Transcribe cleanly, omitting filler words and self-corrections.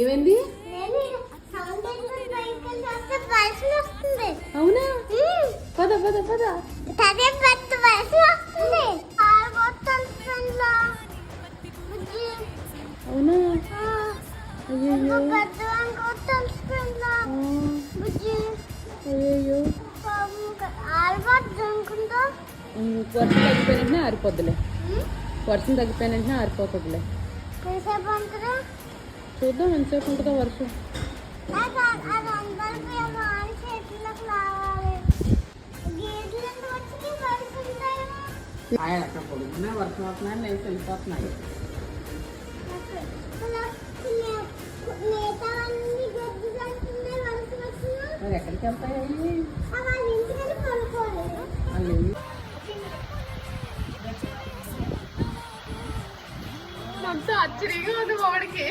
ఏమైంది? అవునా? పద పద పద. అవునా? అయ్యో అయ్యో వర్షం తగ్గిపోయిన ఆరిపోద్దులే. వర్షం తగ్గిపోయిన వెంటనే ఆరిపోతుందిలే. చూద్దాం ఎంతసేపు ఉంటుందో వర్షం. అక్కడ పొడుగునా వర్షం అవుతున్నాయి, నేను వెళ్ళిపోతున్నాయి. మరి ఎక్కడికి వెళ్తాయి? ఆశ్చర్యంగా ఉంది వాడికి.